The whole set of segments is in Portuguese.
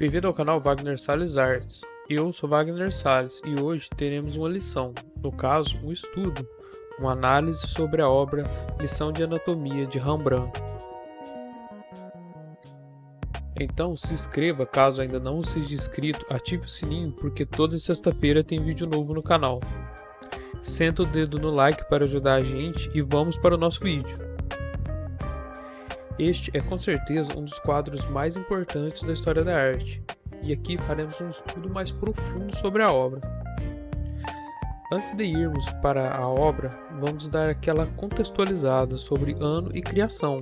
Bem-vindo ao canal Wagner Salles Artes. Eu sou Wagner Salles e hoje teremos uma lição, no caso, um estudo, uma análise sobre a obra Lição de Anatomia de Rembrandt. Então se inscreva caso ainda não seja inscrito, ative o sininho porque toda sexta-feira tem vídeo novo no canal. Senta o dedo no like para ajudar a gente e vamos para o nosso vídeo. Este é com certeza um dos quadros mais importantes da história da arte, e aqui faremos um estudo mais profundo sobre a obra. Antes de irmos para a obra, vamos dar aquela contextualizada sobre ano e criação.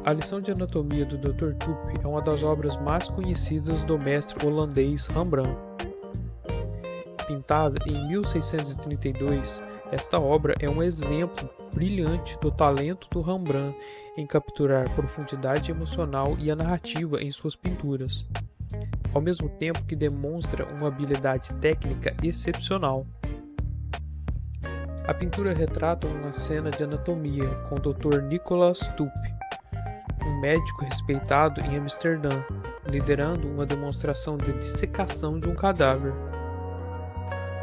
A Lição de Anatomia do Dr. Tulp é uma das obras mais conhecidas do mestre holandês Rembrandt. Pintada em 1632, esta obra é um exemplo brilhante do talento do Rembrandt em capturar profundidade emocional e a narrativa em suas pinturas, ao mesmo tempo que demonstra uma habilidade técnica excepcional. A pintura retrata uma cena de anatomia com o Dr. Nicolaas Tulp, um médico respeitado em Amsterdã, liderando uma demonstração de dissecação de um cadáver.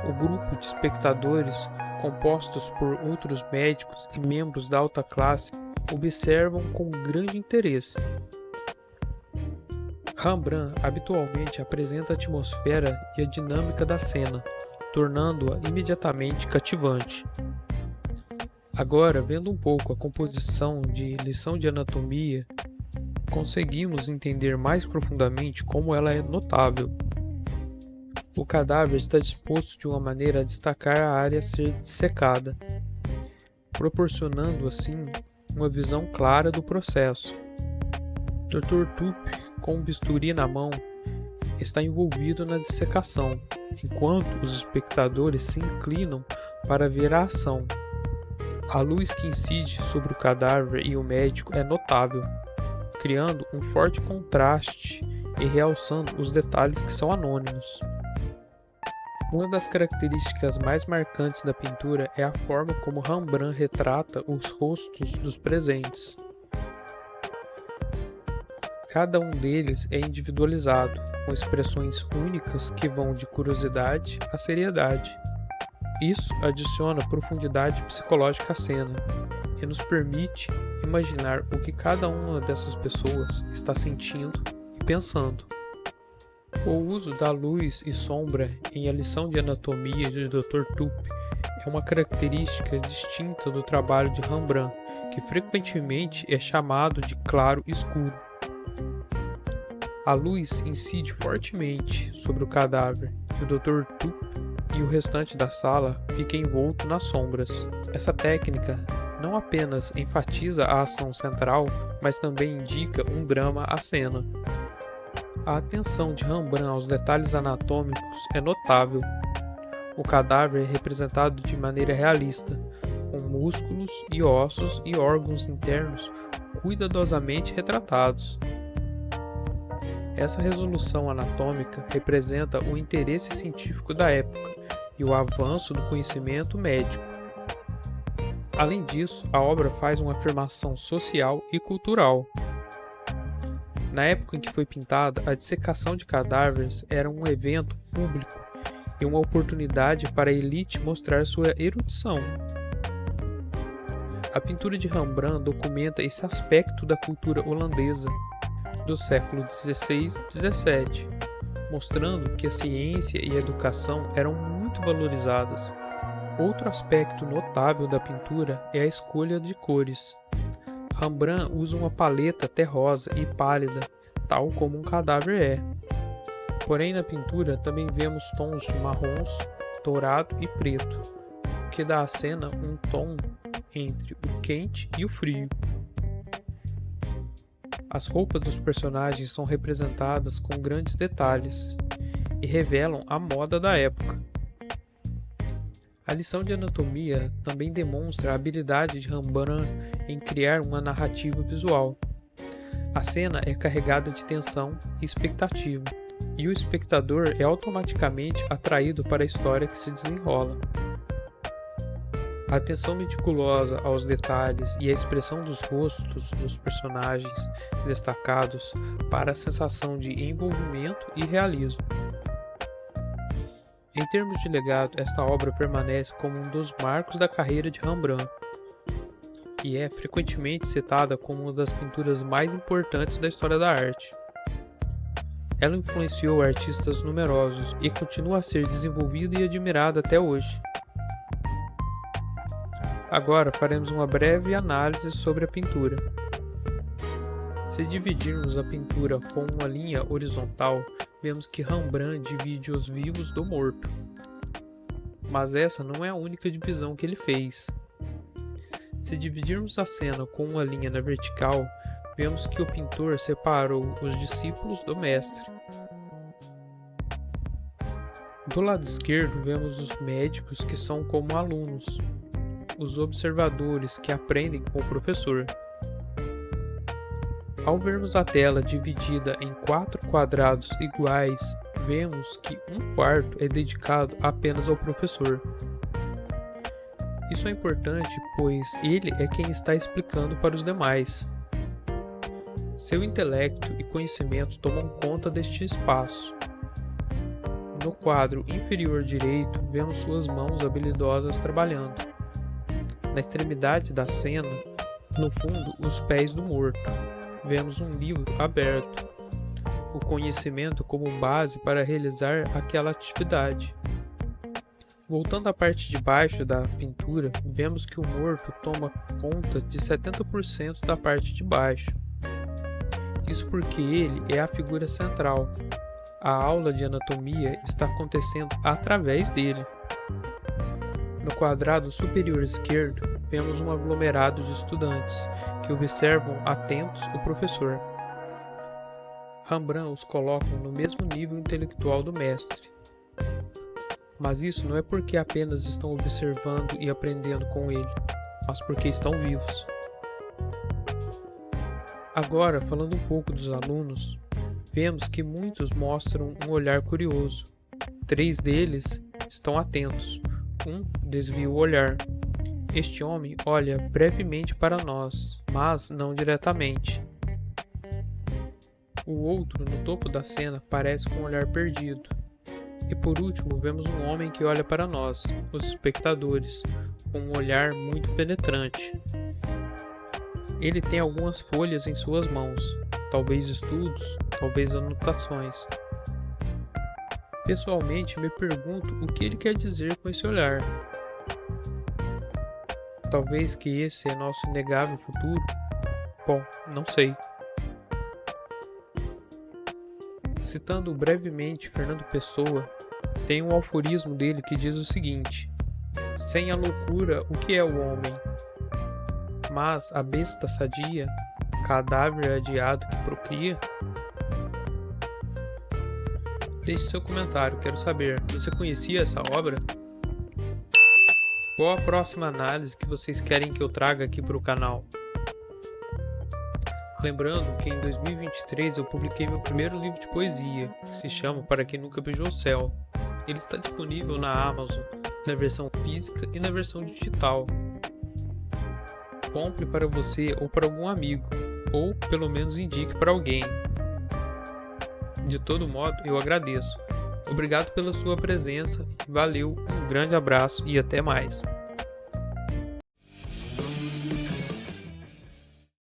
O grupo de espectadores, compostos por outros médicos e membros da alta classe, observam com grande interesse. Rembrandt habitualmente apresenta a atmosfera e a dinâmica da cena, tornando-a imediatamente cativante. Agora, vendo um pouco a composição de Lição de Anatomia, conseguimos entender mais profundamente como ela é notável. O cadáver está disposto de uma maneira a destacar a área a ser dissecada, proporcionando assim uma visão clara do processo. Dr. Tulp, com um bisturi na mão, está envolvido na dissecação, enquanto os espectadores se inclinam para ver a ação. A luz que incide sobre o cadáver e o médico é notável, criando um forte contraste e realçando os detalhes que são anônimos. Uma das características mais marcantes da pintura é a forma como Rembrandt retrata os rostos dos presentes. Cada um deles é individualizado, com expressões únicas que vão de curiosidade à seriedade. Isso adiciona profundidade psicológica à cena e nos permite imaginar o que cada uma dessas pessoas está sentindo e pensando. O uso da luz e sombra em A Lição de Anatomia de Dr. Tulp é uma característica distinta do trabalho de Rembrandt, que frequentemente é chamado de claro-escuro. A luz incide fortemente sobre o cadáver e o Dr. Tulp e o restante da sala fica envolto nas sombras. Essa técnica não apenas enfatiza a ação central, mas também indica um drama à cena. A atenção de Rembrandt aos detalhes anatômicos é notável. O cadáver é representado de maneira realista, com músculos e ossos e órgãos internos cuidadosamente retratados. Essa resolução anatômica representa o interesse científico da época e o avanço do conhecimento médico. Além disso, a obra faz uma afirmação social e cultural. Na época em que foi pintada, a dissecação de cadáveres era um evento público e uma oportunidade para a elite mostrar sua erudição. A pintura de Rembrandt documenta esse aspecto da cultura holandesa do século XVI e XVII, mostrando que a ciência e a educação eram muito valorizadas. Outro aspecto notável da pintura é a escolha de cores. Rembrandt usa uma paleta terrosa e pálida, tal como um cadáver é. Porém, na pintura também vemos tons de marrons, dourado e preto, o que dá à cena um tom entre o quente e o frio. As roupas dos personagens são representadas com grandes detalhes e revelam a moda da época. A Lição de Anatomia também demonstra a habilidade de Rembrandt em criar uma narrativa visual. A cena é carregada de tensão e expectativa, e o espectador é automaticamente atraído para a história que se desenrola. A atenção meticulosa aos detalhes e a expressão dos rostos dos personagens destacados para a sensação de envolvimento e realismo. Em termos de legado, esta obra permanece como um dos marcos da carreira de Rembrandt e é frequentemente citada como uma das pinturas mais importantes da história da arte. Ela influenciou artistas numerosos e continua a ser desenvolvida e admirada até hoje. Agora faremos uma breve análise sobre a pintura. Se dividirmos a pintura com uma linha horizontal, vemos que Rembrandt divide os vivos do morto. Mas essa não é a única divisão que ele fez. Se dividirmos a cena com uma linha na vertical, vemos que o pintor separou os discípulos do mestre. Do lado esquerdo, vemos os médicos que são como alunos, os observadores que aprendem com o professor. Ao vermos a tela dividida em 4 quadrados iguais, vemos que um quarto é dedicado apenas ao professor. Isso é importante, pois ele é quem está explicando para os demais. Seu intelecto e conhecimento tomam conta deste espaço. No quadro inferior direito, vemos suas mãos habilidosas trabalhando. Na extremidade da cena, no fundo, os pés do morto. Vemos um livro aberto, o conhecimento como base para realizar aquela atividade. Voltando à parte de baixo da pintura, vemos que o morto toma conta de 70% da parte de baixo. Isso porque ele é a figura central. A aula de anatomia está acontecendo através dele. No quadrado superior esquerdo, vemos um aglomerado de estudantes que observam atentos o professor. Rembrandt os coloca no mesmo nível intelectual do mestre. Mas isso não é porque apenas estão observando e aprendendo com ele, mas porque estão vivos. Agora, falando um pouco dos alunos, vemos que muitos mostram um olhar curioso. 3 deles estão atentos, um desvia o olhar. Este homem olha brevemente para nós, mas não diretamente. O outro, no topo da cena, parece com um olhar perdido. E por último, vemos um homem que olha para nós, os espectadores, com um olhar muito penetrante. Ele tem algumas folhas em suas mãos, talvez estudos, talvez anotações. Pessoalmente, me pergunto o que ele quer dizer com esse olhar. Talvez que esse é nosso inegável futuro? Bom, não sei. Citando brevemente Fernando Pessoa, tem um aforismo dele que diz o seguinte: sem a loucura, o que é o homem? Mas a besta sadia, cadáver adiado que procria? Deixe seu comentário, quero saber, você conhecia essa obra? Qual a próxima análise que vocês querem que eu traga aqui para o canal? Lembrando que em 2023 eu publiquei meu primeiro livro de poesia, que se chama Para Quem Nunca Beijou o Céu. Ele está disponível na Amazon, na versão física e na versão digital. Compre para você ou para algum amigo, ou pelo menos indique para alguém. De todo modo, eu agradeço. Obrigado pela sua presença, valeu, um grande abraço e até mais.